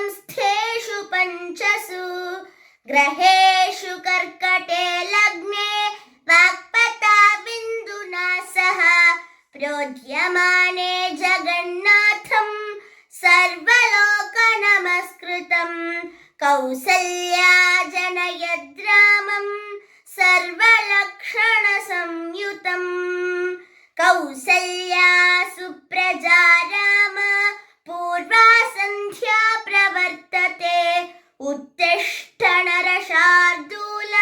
संस्थेषु पञ्चसु ग्रहेषु कर्कटे लग्ने वाक्पता बिन्दुना सह प्रोज्यमाने जगन्नाथं सर्वलोकनमस्कृतं कौसल्या जनयद्रामं सर्वलक्षणसंयुतं कौसल्या सुप्रजा राम पूर्वा सन्ध्या प्रवर्तते उत्तिष्ठ नरशार्दूल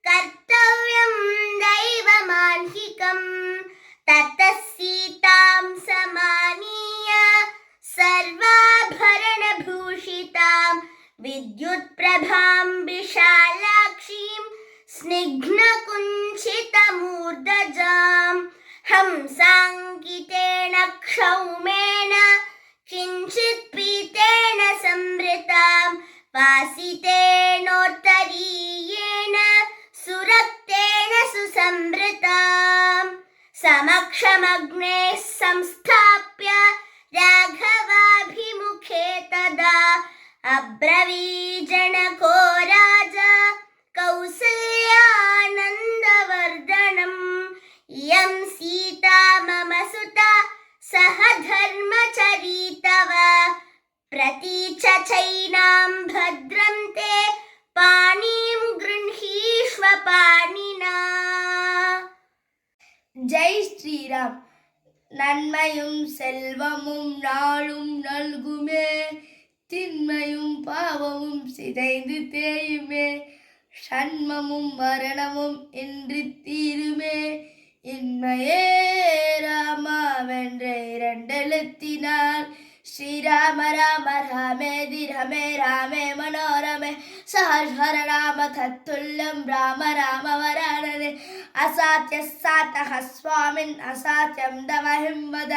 कर्तव्यं दैवमाह्निकम् ततः सीतां समानीय सर्वाभरणभूषितां विद्युत्प्रभां विशालाक्षीं स्निग्धकुञ्चितमूर्धजां हंसाङ्कितेन क्षौमेन किञ्चित् पीतेन संवृतां वासितेनोत्तरीयेण सुरक्तेन सुसंवृतां समक्षमग्नेः संस्थाप्य राघवाभिमुखे तदा अब्रवीजनको राजा कौसल्यानन्दवर्धनम् इयं सीता मम सुता सह धर्मचरी तव प्रतीच चैनां भद्रं ते पाणिं गृह्णीष्व पाणिना. ஜெய் ஸ்ரீராம். நன்மையும் செல்வமும் நாளும் நல்குமே, திண்மையும் பாவமும் சிதைந்து தேயுமே, சண்மமும் மரணமும் என்று தீருமே, இன்மையே ராமாவென்ற இரண்டெழுத்தினால் श्रीराम राम रामेदि रमे रामे मनोरमे सहस्र राम तत्तुल्यं राम राम वरानने असाध्य सातः स्वामिन् असाध्यं दमहिं वद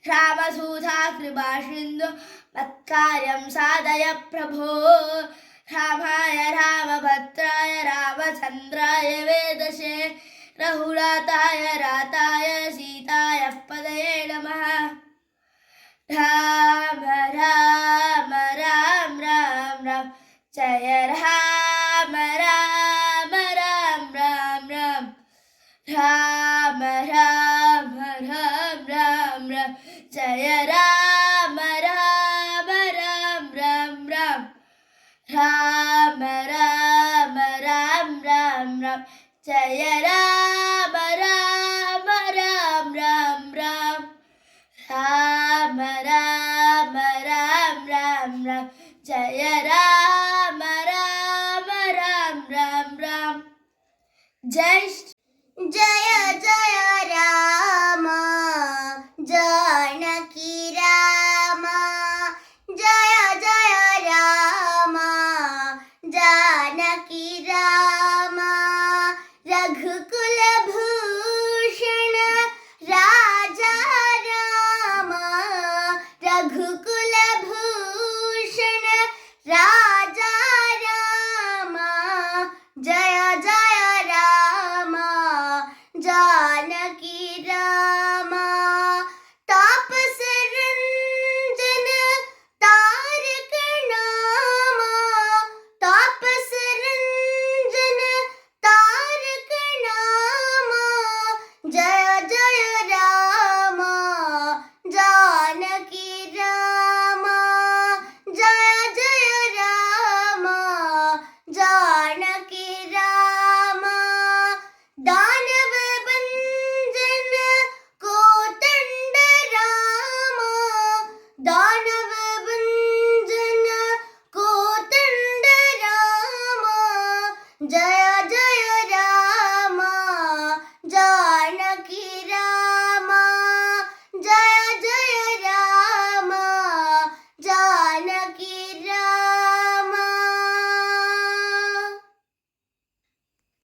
रामसूधा कृपा सिन्धु मत्कार्यं साधय प्रभो रामाय रामभद्राय रामचन्द्राय वेदसे रघुनाथाय राताय सीताय पदये नमः. राम राम राम राम राम जय राम राम राम राम राम राम राम राम राम राम जय राम राम राम राम राम राम राम राम राम राम जय राम राम राम राम राम राम राम राम राम राम जय राम राम राम राम राम. जय जय जय राम जानकी राम जय जय राम जानकी राम रघुकुल भूषण राजा राम रघुकुल भूषण राजा